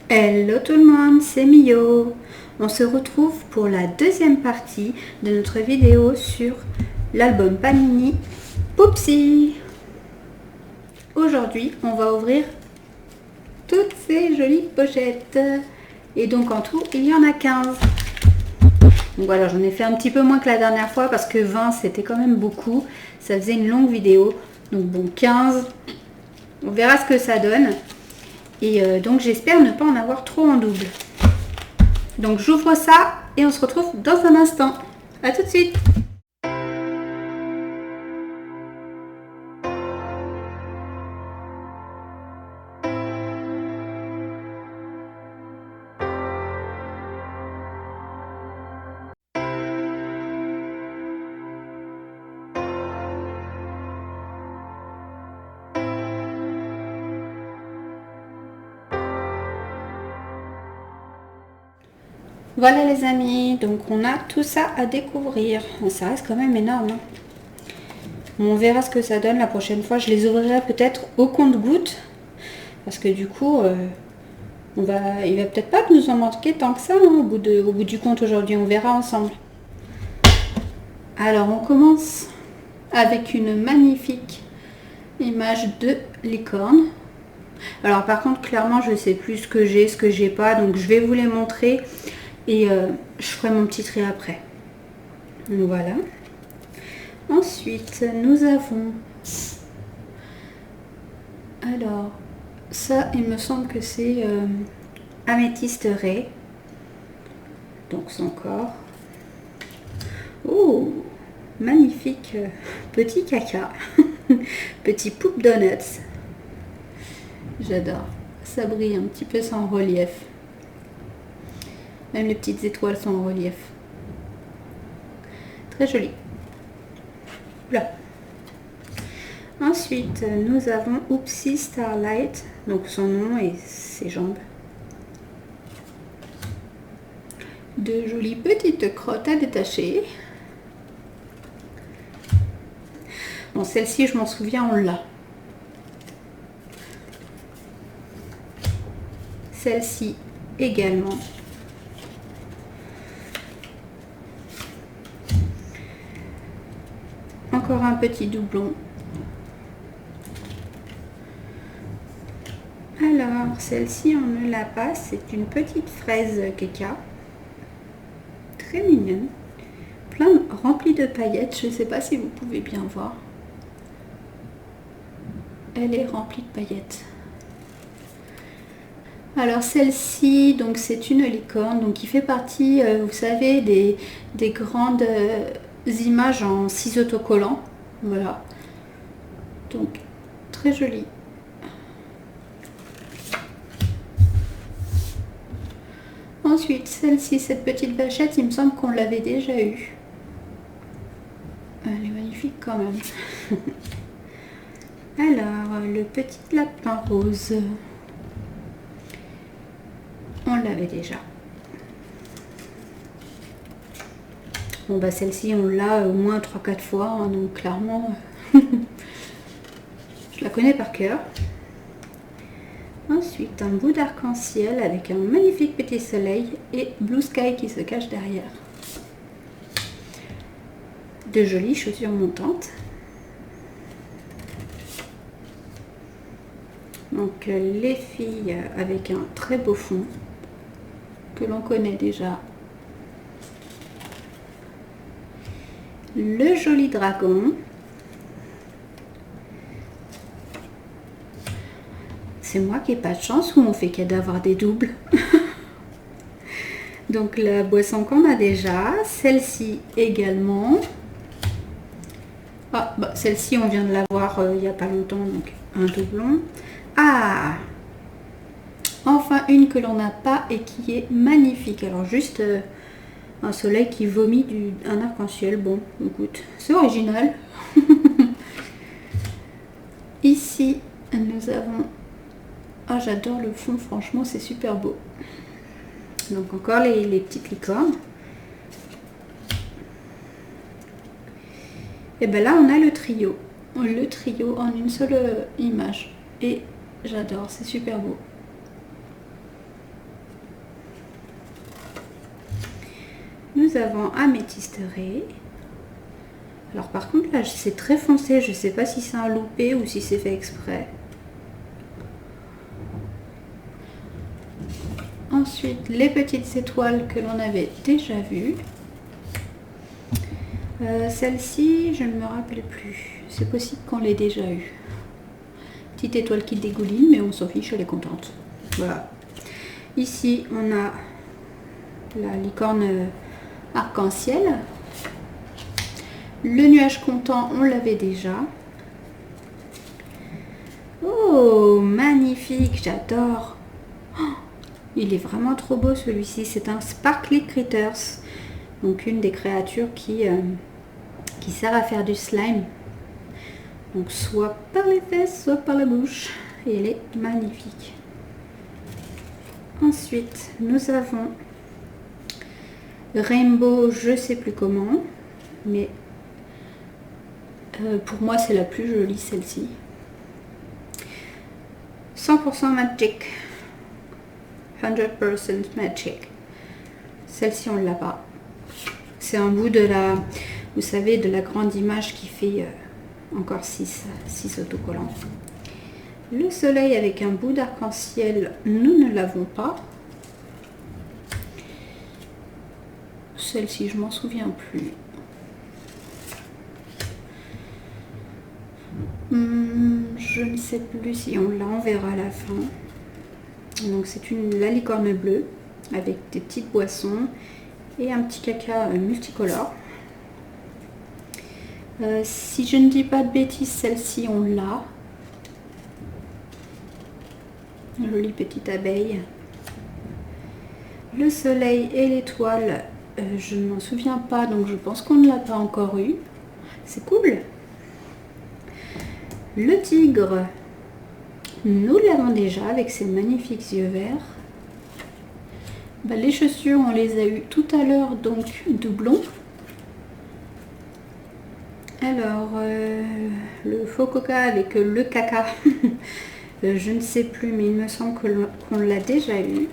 Hello tout le monde, c'est Mio. On se retrouve pour la deuxième partie de notre vidéo sur l'album Panini Poupsie. Aujourd'hui, on va ouvrir toutes ces jolies pochettes. Et donc en tout, il y en a 15. Donc voilà, j'en ai fait un petit peu moins que la dernière fois parce que 20 c'était quand même beaucoup. Ça faisait une longue vidéo. Donc bon, 15. On verra ce que ça donne. Et donc j'espère ne pas en avoir trop en double. Donc j'ouvre ça et on se retrouve dans un instant. A tout de suite. Voilà les amis, donc on a tout ça à découvrir. Ça reste quand même énorme. Hein. On verra ce que ça donne la prochaine fois. Je les ouvrirai peut-être au compte-gouttes. Parce que du coup, il va peut-être pas nous en manquer tant que ça hein, au bout du compte aujourd'hui. On verra ensemble. Alors on commence avec une magnifique image de licorne. Alors par contre, clairement, je sais plus ce que j'ai pas. Donc je vais vous les montrer. Et je ferai mon petit tri après. Voilà. Ensuite, nous avons... Alors, ça, il me semble que c'est améthyste ray. Donc son corps. Oh, magnifique petit caca. Petit poupe donuts. J'adore. Ça brille un petit peu sans relief. Même les petites étoiles sont en relief. Très joli. Là. Ensuite, nous avons Oopsie Starlight. Donc son nom et ses jambes. De jolies petites crottes à détacher. Bon, celle-ci, je m'en souviens, on l'a. Celle-ci également. Encore un petit doublon. Alors, celle-ci, on ne l'a pas. C'est une petite fraise Keka. Très mignonne. Remplie de paillettes. Je ne sais pas si vous pouvez bien voir. Elle est remplie de paillettes. Alors celle-ci, donc c'est une licorne, donc qui fait partie, vous savez, des grandes images en 6 autocollants. Voilà. Donc très jolie. Ensuite, celle-ci, cette petite vachette, il me semble qu'on l'avait déjà eue. Elle est magnifique quand même. Alors, le petit lapin rose. On l'avait déjà. Bon bah celle-ci on l'a au moins 3-4 fois, hein, donc clairement je la connais par cœur. Ensuite un bout d'arc-en-ciel avec un magnifique petit soleil et Blue Sky qui se cache derrière. De jolies chaussures montantes. Donc les filles avec un très beau fond que l'on connaît déjà. Le joli dragon. C'est moi qui n'ai pas de chance ou on fait qu'à d'avoir des doubles. Donc la boisson qu'on a déjà. Celle-ci également. Ah, bah, celle-ci on vient de l'avoir il n'y a pas longtemps. Donc un doublon. Ah! Enfin une que l'on n'a pas et qui est magnifique. Alors juste... un soleil qui vomit un arc-en-ciel. Bon, écoute, c'est original. Ici, nous avons... Ah, j'adore le fond, franchement, c'est super beau. Donc, encore les petites licornes. Et bien là, on a le trio. Le trio en une seule image. Et j'adore, c'est super beau. nous avons Améthysterie. Alors par contre là c'est très foncé, je sais pas si c'est un loupé ou si c'est fait exprès. Ensuite les petites étoiles que l'on avait déjà vues. Celle-ci je ne me rappelle plus, c'est possible qu'on l'ait déjà eu. Petite étoile qui dégouline mais on s'en fiche, elle est contente. Voilà. Ici on a la licorne arc-en-ciel. Le nuage content, on l'avait déjà. Oh, magnifique, j'adore. Oh, il est vraiment trop beau celui-ci. C'est un Sparkly Critters. Donc une des créatures qui sert à faire du slime. Donc soit par les fesses, soit par la bouche. Et elle est magnifique. Ensuite, nous avons Rainbow, je sais plus comment. Mais pour moi, c'est la plus jolie, celle-ci. 100% Magic. 100% Magic. Celle-ci, on ne l'a pas. C'est un bout de la, vous savez, de la grande image qui fait encore 6 autocollants. Le soleil avec un bout d'arc-en-ciel, nous ne l'avons pas. Celle-ci, je m'en souviens plus. Je ne sais plus si on l'a, on verra à la fin. Donc c'est la licorne bleue avec des petites boissons et un petit caca multicolore. Si je ne dis pas de bêtises, celle-ci on l'a. Jolie petite abeille. Le soleil et l'étoile, je ne m'en souviens pas, donc je pense qu'on ne l'a pas encore eu. C'est cool. Le tigre, nous l'avons déjà avec ses magnifiques yeux verts. Les chaussures, on les a eu tout à l'heure, donc doublon. Alors, le faux coca avec le caca, je ne sais plus, mais il me semble qu'on l'a déjà eu.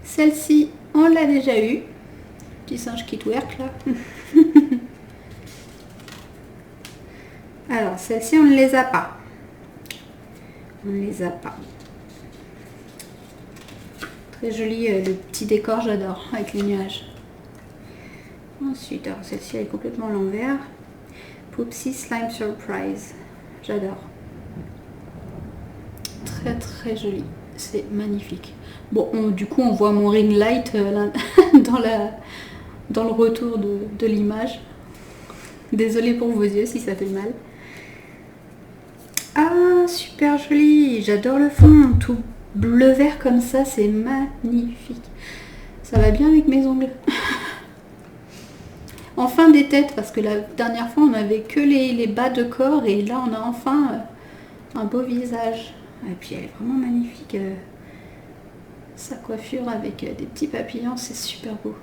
Celle-ci, on l'a déjà eu. Petit singe qui twerk là. Alors, celle-ci, on ne les a pas. On ne les a pas. Très joli, le petit décor, j'adore, avec les nuages. Ensuite, alors celle-ci, elle est complètement à l'envers. Poopsie Slime Surprise. J'adore. Très, très joli. C'est magnifique. Bon, du coup, on voit mon ring light dans le retour de l'image. Désolée pour vos yeux si ça fait mal. Ah, super joli. J'adore le fond. Tout bleu-vert comme ça, c'est magnifique. Ça va bien avec mes ongles. Enfin des têtes, parce que la dernière fois, on n'avait que les bas de corps. Et là, on a enfin un beau visage. Et puis, elle est vraiment magnifique. Sa coiffure avec des petits papillons, c'est super beau.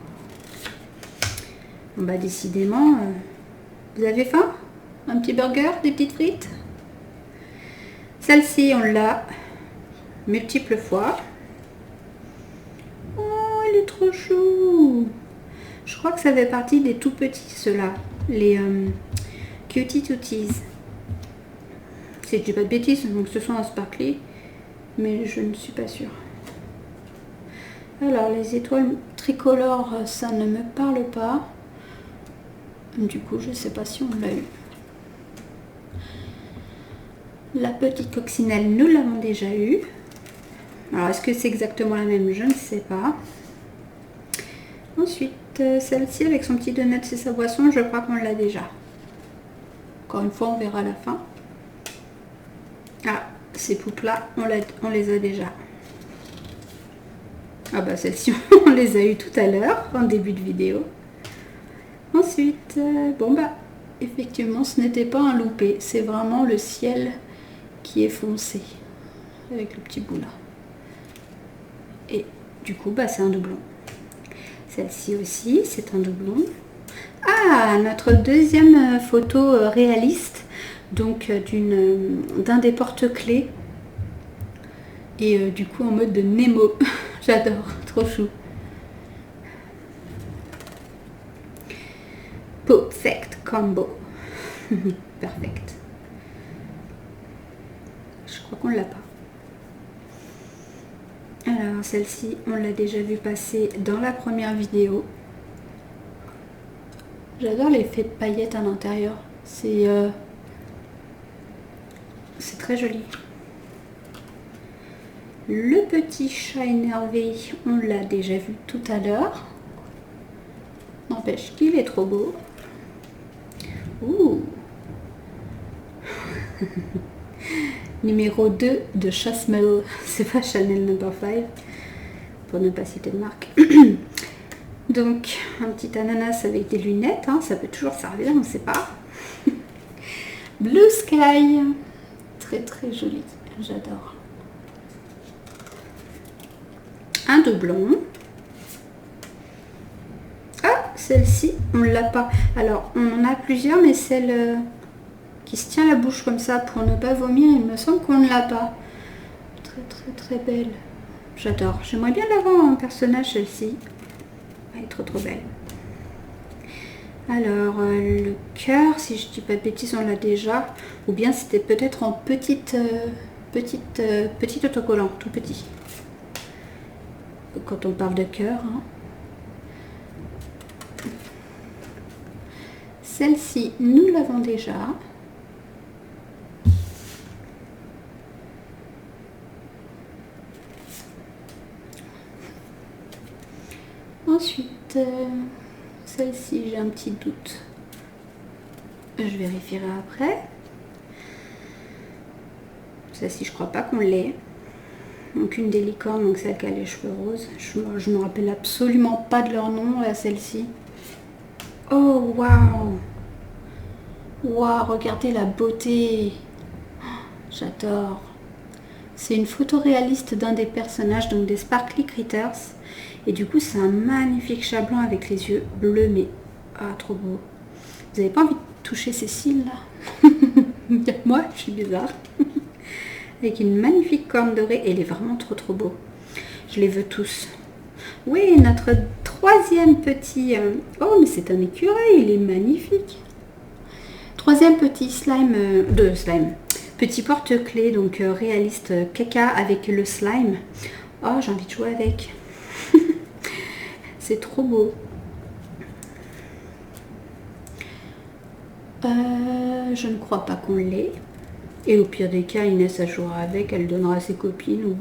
Bon, bah, décidément, vous avez faim? Un petit burger, des petites frites? Celle-ci, on l'a multiples fois. Oh, elle est trop chou. Je crois que ça fait partie des tout petits, ceux-là. Les Cutie Tooties. Si je dis pas de bêtises, donc ce sont un sparkly. Mais je ne suis pas sûre. Alors, les étoiles tricolores, ça ne me parle pas. Du coup, je ne sais pas si on l'a eu. La petite coccinelle, nous l'avons déjà eu. Alors, est-ce que c'est exactement la même? Je ne sais pas. Ensuite, celle-ci avec son petit donut et sa boisson, je crois qu'on l'a déjà. Encore une fois, on verra à la fin. Ah, ces poupes-là, on les a déjà. Ah bah, celle-ci, on les a eu tout à l'heure, en début de vidéo. Ensuite, bon bah, effectivement, ce n'était pas un loupé. C'est vraiment le ciel qui est foncé avec le petit bout là. Et du coup, bah, c'est un doublon. Celle-ci aussi, c'est un doublon. Ah, notre deuxième photo réaliste, donc d'un des porte-clés. Et du coup, en mode de Nemo. J'adore, trop chou. Perfect Combo. Perfect. Je crois qu'on l'a pas. Alors celle-ci, on l'a déjà vu passer dans la première vidéo. J'adore l'effet de paillettes à l'intérieur. C'est très joli. Le petit chat énervé, on l'a déjà vu tout à l'heure. N'empêche qu'il est trop beau. Ouh. Numéro 2 de Chasmel. C'est pas Chanel No. 5, pour ne pas citer de marque. Donc, un petit ananas avec des lunettes, hein, ça peut toujours servir, on ne sait pas. Blue Sky. Très très joli, j'adore. Un doublon. Ah, celle-ci, on ne l'a pas. Alors, on en a plusieurs, mais celle qui se tient la bouche comme ça pour ne pas vomir, il me semble qu'on ne l'a pas. Très très très belle. J'adore. J'aimerais bien l'avoir en personnage, celle-ci. Elle est trop trop belle. Alors, le cœur, si je dis pas de bêtises, on l'a déjà. Ou bien c'était peut-être en petit autocollant, tout petit. Quand on parle de cœur. Hein. Celle-ci, nous l'avons déjà. Ensuite, celle-ci, j'ai un petit doute. Je vérifierai après. Celle-ci, je crois pas qu'on l'ait. Donc une des licornes, donc celle qui a les cheveux roses. Je me rappelle absolument pas de leur nom, là, celle-ci. Oh, waouh! Waouh, regardez la beauté! J'adore! C'est une photo réaliste d'un des personnages, donc des Sparkly Critters. Et du coup, c'est un magnifique chat blanc avec les yeux bleus, mais ah, trop beau. Vous n'avez pas envie de toucher ces cils là? Moi, je suis bizarre. Avec une magnifique corne dorée, et il est vraiment trop trop beau. Je les veux tous. Oui, notre troisième petit... Oh, mais c'est un écureuil, il est magnifique. Troisième petit slime... Petit porte-clés, donc réaliste caca avec le slime. Oh, j'ai envie de jouer avec. C'est trop beau. Je ne crois pas qu'on l'ait. Et au pire des cas, Inès a jouera avec, elle donnera à ses copines. Ou...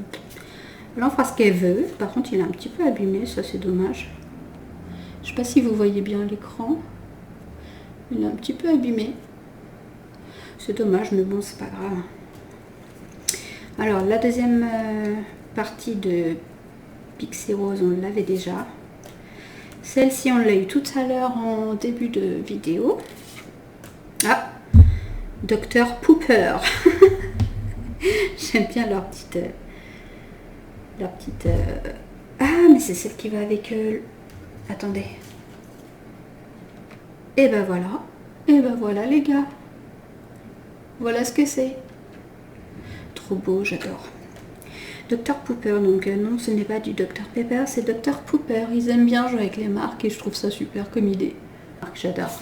Elle en fera ce qu'elle veut. Par contre, il est un petit peu abîmé, ça c'est dommage. Je sais pas si vous voyez bien l'écran. Il est un petit peu abîmé. C'est dommage, mais bon, c'est pas grave. Alors, la deuxième partie de Pixie Rose, on l'avait déjà. Celle-ci, on l'a eu tout à l'heure en début de vidéo. Ah, Dr Pooper. J'aime bien leur petite... Ah, mais c'est celle qui va avec... Attendez. Et ben voilà. Et ben voilà, les gars. Voilà ce que c'est. Trop beau, j'adore. Dr Pooper, donc non, ce n'est pas du Dr Pepper, c'est Dr Pooper. Ils aiment bien jouer avec les marques et je trouve ça super comme idée. J'adore.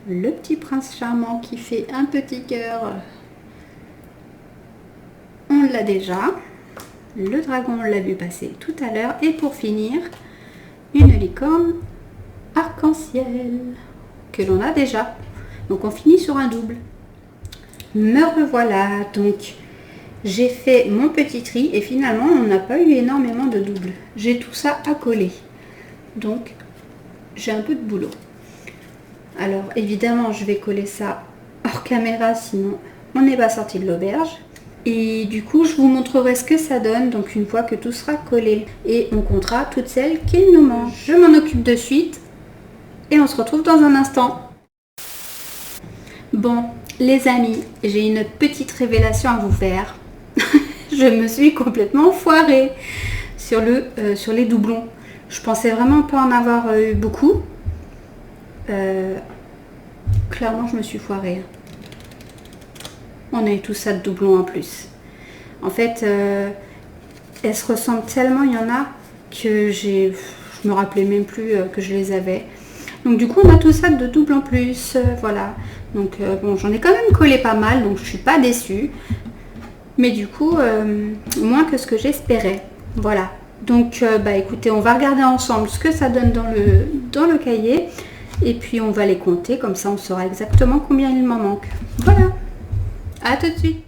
Le petit prince charmant qui fait un petit cœur. On l'a déjà. Le dragon, on l'a vu passer tout à l'heure. Et pour finir, une licorne arc-en-ciel que l'on a déjà. Donc on finit sur un double. Me revoilà. Donc j'ai fait mon petit tri et finalement on n'a pas eu énormément de doubles. J'ai tout ça à coller. Donc j'ai un peu de boulot. Alors évidemment je vais coller ça hors caméra, sinon on n'est pas sorti de l'auberge. Et du coup je vous montrerai ce que ça donne, donc une fois que tout sera collé. Et on comptera toutes celles qu'il nous manque. Je m'en occupe de suite et on se retrouve dans un instant. Bon les amis, j'ai une petite révélation à vous faire. Je me suis complètement foirée sur les doublons. Je pensais vraiment pas en avoir eu beaucoup. Clairement je me suis foirée. On a eu tout ça de doublons en plus. En fait, elles se ressemblent tellement, il y en a que je me rappelais même plus que je les avais. Donc du coup on a tout ça de double en plus, voilà. Donc bon, j'en ai quand même collé pas mal, donc je suis pas déçue. Mais du coup, moins que ce que j'espérais. Voilà. Donc bah écoutez, on va regarder ensemble ce que ça donne dans le cahier. Et puis on va les compter, comme ça on saura exactement combien il m'en manque. Voilà. À tout de suite.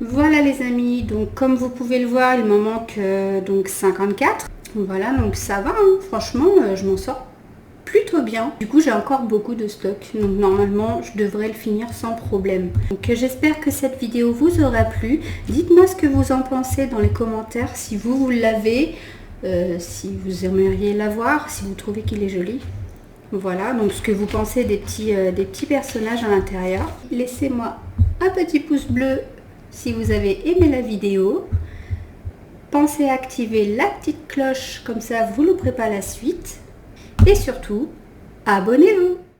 Voilà les amis, donc comme vous pouvez le voir, il m'en manque donc 54. Voilà, donc ça va, hein. Franchement, je m'en sors plutôt bien. Du coup, j'ai encore beaucoup de stock, donc normalement, je devrais le finir sans problème. Donc j'espère que cette vidéo vous aura plu. Dites-moi ce que vous en pensez dans les commentaires, si vous l'avez, si vous aimeriez l'avoir, si vous trouvez qu'il est joli. Voilà, donc ce que vous pensez des petits personnages à l'intérieur. Laissez-moi un petit pouce bleu si vous avez aimé la vidéo. Pensez à activer la petite cloche, comme ça vous ne louperez pas la suite. Et surtout, abonnez-vous!